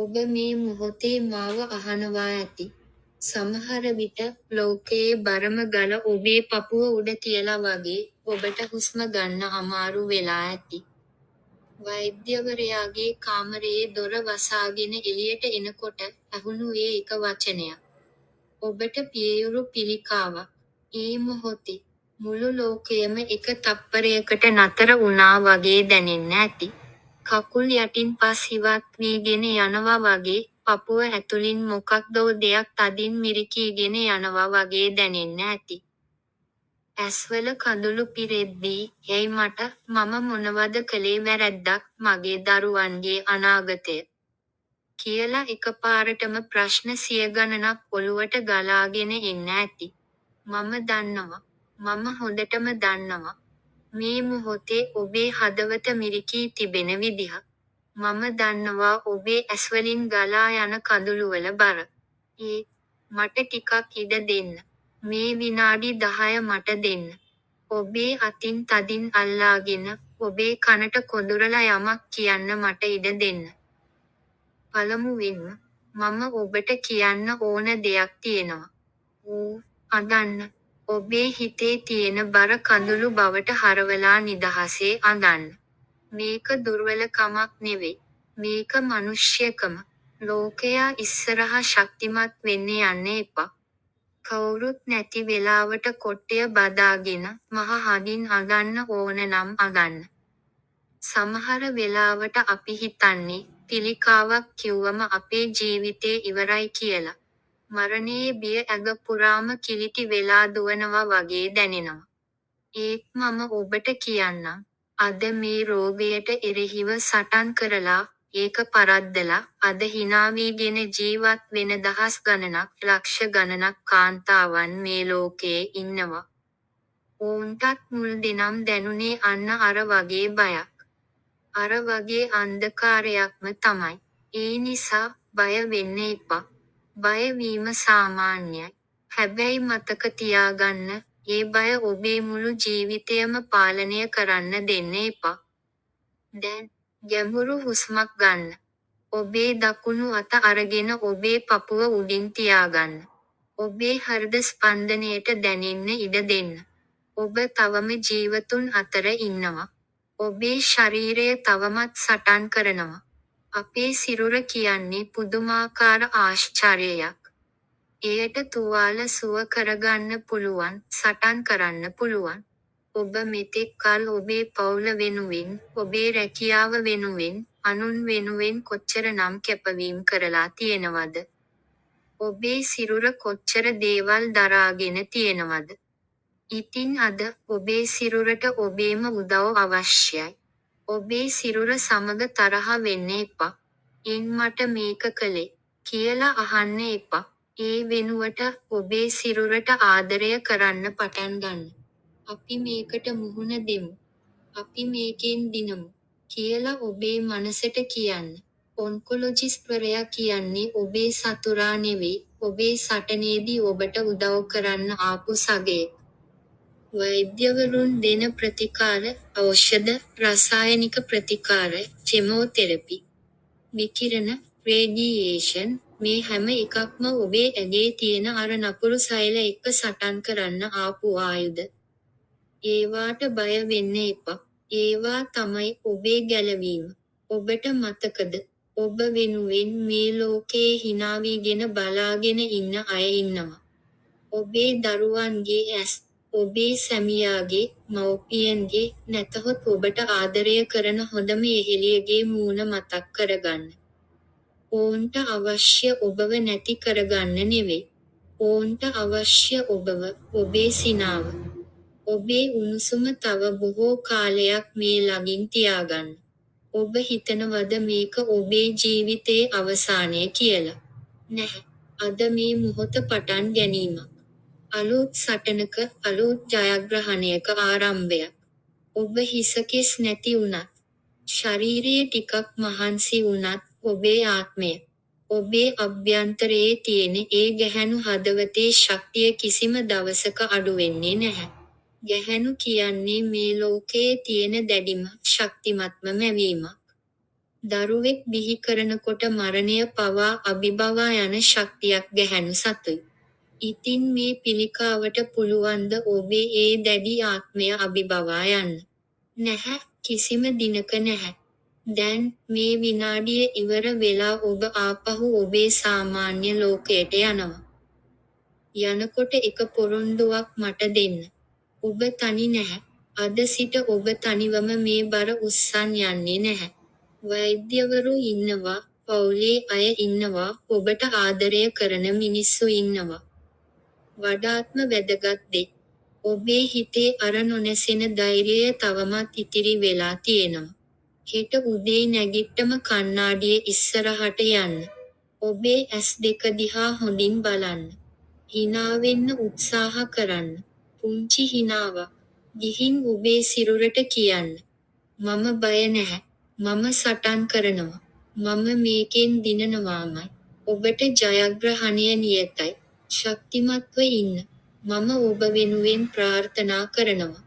ඔබ මේ මොහොතේ මාව අහනවා ඇති. සමහර විට ලෝකයේ බරම ගල ඔබේ පපුව උඩ තියලා වගේ ඔබට හුස්ම ගන්න අමාරු වෙලා ඇති. වෛද්‍යවරයාගේ කාමරයේ දොර වසාගෙන එළියට එනකොට ඇහුණු ඒ එක වචනයක්. ඔබට පියයුරු පිළිකාවක්. ඒ මොහොතේ මුළු ලෝකයම එක තප්පරයකට නතර වුණා වගේ දැනෙන්න ඇති. කකුල් යටින් පස් ඉවත් වීගෙන යනවා වගේ, පපුව ඇතුලින් මොකක්දෝ දෙයක් තදින් මිරිකීගෙන යනවා වගේ දැනෙන්න ඇති. ඇස්වල කඳුළු පිරෙද්දී, "ඇයි මට, මම මොනවද කළේ වැරැද්දක්, මගේ දරුවන්ගේ අනාගතය?" කියලා එකපාරටම ප්‍රශ්න සිය ගණනක් ඔළුවට ගලාගෙන එන්න ඇති. මම දන්නවා. මම හොඳටම දන්නවා. මේ මොහොතේ ඔබේ හදවත මිරිකී තිබෙන විදිහ. මම දන්නවා ඔබේ ඇස්වලින් ගලා යන කඳුළුවල බර. ඒත් මට ටිකක් ඉඩ දෙන්න. මේ විනාඩි 10 මට දෙන්න. ඔබේ අතින් තදින් අල්ලාගෙන, ඔබේ කනට කොඳුරලා යමක් කියන්න මට ඉඩ දෙන්න. පළමුවෙන්ම, මම ඔබට කියන්න ඕන දෙයක් තියෙනවා. අඳන්න. ඔබේ හිතේ තියෙන බර කඳුළු බවට හරවලා නිදහසේ අඳන්න. මේක දුර්වලකමක් නෙවෙයි. මේක මනුෂ්‍යකම. ලෝකයා ඉස්සරහා ශක්තිමත් වෙන්න යන්න එපා. කවුරුත් නැති වෙලාවට කොට්ටය බදාගෙන, මහ හදින් අඳන්න ඕන නම් අඳන්න. සමහර වෙලාවට අපි හිතන්නේ, පිළිකාවක් කිව්වම අපේ ජීවිතේ ඉවරයි කියලා. මරණයේ බිය ඇඟ පුරාම කිලිටි වෙලා දුවනවා වගේ දැනෙනවා. ඒත් මම ඔබට කියන්නම්, අද මේ රෝගයට එරෙහිව සටන් කරලා, ඒක පරද්දලා, අද හිනාවීගෙන ජීවත් වෙන දහස් ගණනක්, ලක්ෂ ගණනක් කාන්තාවන් මේ ලෝකයේ ඉන්නවා. ඔවුන්ටත් මුල් දිනම් දැනුනේ අන්න අර වගේ බයක්. අර වගේ අන්ධකාරයක්ම තමයි. ඒ නිසා, බය වෙන්න එපා. බය වීම සාමාන්‍යයි. හැබැයි මතක තියාගන්න, ඒ බය ඔබේ මුළු ජීවිතයම පාලනය කරන්න දෙන්න එපා. දැන්, ගැඹුරු හුස්මක් ගන්න. ඔබේ දකුණු අත අරගෙන ඔබේ පපුව උඩින් තියාගන්න. ඔබේ හෘද ස්පන්දනයට දැනෙන්න ඉඩ දෙන්න. ඔබ තවම ජීවතුන් අතර ඉන්නවා. ඔබේ ශරීරය තවමත් සටන් කරනවා. අපේ සිරුර කියන්නේ පුදුමාකාර ආශ්චර්යයක්. එයට තුවාල සුව කරගන්න පුළුවන්, සටන් කරන්න පුළුවන්. ඔබ මෙතෙක් කල් ඔබේ පවුල වෙනුවෙන්, ඔබේ රැකියාව වෙනුවෙන්, අනුන් වෙනුවෙන් කොච්චරනම් කැපවීම් කරලා තියෙනවද? ඔබේ සිරුර කොච්චර දේවල් දරාගෙන තියෙනවද? ඉතින් අද, ඔබේ සිරුරට ඔබේම උදව් අවශ්‍යයි. ඔබේ සිරුර සමග තරහ වෙන්න එපා. මට මේක කළේ කියලා අහන්න එපා. ඒ වෙනුවට, ඔබේ සිරුරට ආදරය කරන්න පටන් ගන්න. අපි මේකට මුහුණ දෙමු. අපි මේකෙන් දිනමු. කියලා ඔබේ මනසට කියන්න. ඔන්කොලොජිස්ට්වරයා කියන්නේ ඔබේ සතුරා නෙවෙයි, ඔබේ සටනේදී ඔබට උදව් කරන්න ආපු සගයෙක්. වෛද්‍යවරුන් දෙන ප්‍රතිකාර, ඖෂධ, රසායනික ප්‍රතිකාර, කෙමෝතෙරපි, විකිරණ, රේඩියේෂන්, මේ හැම එකක්ම ඔබේ ඇගේ තියෙන අර නපුරු සෛල එක්ක සටන් කරන්න ආපු ආයුධ. ඒවාට බය වෙන්න එපා. ඒවා තමයි ඔබේ ගැලවීම. ඔබට මතකද, ඔබ වෙනුවෙන් මේ ලෝකයේ හිනාවීගෙන බලාගෙන ඉන්න අය ඉන්නවා. ඔබේ දරුවන්ගේ ඇස්, ඔබේ සැමියාගේ, මව්පියන්ගේ, නැතහොත් ඔබට ආදරය කරන හොඳම යෙහෙළියගේ මූණ මතක් කරගන්න. ඔවුන්ට අවශ්‍ය ඔබව නැති කරගන්න නෙවෙයි. ඔවුන්ට අවශ්‍ය ඔබව, ඔබේ සිනාව. ඔබේ උණුසුම තව බොහෝ කාලයක් මේ ළඟින් තියාගන්න. ඔබ හිතනවද මේක ඔබේ ජීවිතයේ අවසානය කියලා? නැහැ. අද මේ මොහොත පටන් ගැනීමක්. අලුත් සටනක, අලුත් ජයග්‍රහණයක ආරම්භයක්. ඔබ හිසකෙස් නැති වුණත්, ශරීරයේ ටිකක් මහන්සි වුණත්, ඔබේ ආත්මය, ඔබේ අභ්‍යන්තරයේ තියෙන ඒ ගැහැණු හදවතේ ශක්තිය කිසිම දවසක අඩු වෙන්නේ නැහැ. ගැහැණු කියන්නේ මේ ලෝකයේ තියෙන දැඩිම, ශක්තිමත්ම මැවීමක්. දරුවෙක් බිහි කරනකොට මරණය පවා අභිබවා යන ශක්තියක් ගැහැණු සතුයි. ඉතින් මේ පිළිකාවට පුළුවන්ද ඔබේ ඒ දැඩි ආත්මය අභිබවා යන්න? නැහැ, කිසිම දිනක නැහැ. දැන් මේ විනාඩිය ඉවර වෙලා ඔබ ආපහු ඔබේ සාමාන්‍ය ලෝකයට යනවා. යනකොට එක පොරොන්දුවක් මට දෙන්න. ඔබ තනි නැහැ. අද සිට ඔබ තනිවම මේ බර උස්සන් යන්නේ නැහැ. වෛද්‍යවරු ඉන්නවා, පවුලේ අය ඉන්නවා, ඔබට ආදරය කරන මිනිස්සු ඉන්නවා. වඩාත්ම වැදගත් දේ. ඔබේ හිතේ අර නොනැසෙන ධෛර්යය තවමත් ඉතිරි වෙලා තියෙනවා. හෙට උදේ නැගිට්ටම කණ්ණාඩියේ ඉස්සරහට යන්න. ඔබේ ඇස් දෙක දිහා හොඳින් බලන්න. හිනාවෙන්න උත්සාහ කරන්න. පුංචි හිනාවක්. ගිහින් ඔබේ සිරුරට කියන්න. මම බය නැහැ. මම සටන් කරනවා. මම මේකෙන් දිනනවාමයි. ඔබට ජයග්‍රහණය නියතයි. ශක්තිමත්ව ඉන්න. මම ඔබ වෙනුවෙන් ප්‍රාර්ථනා කරනවා.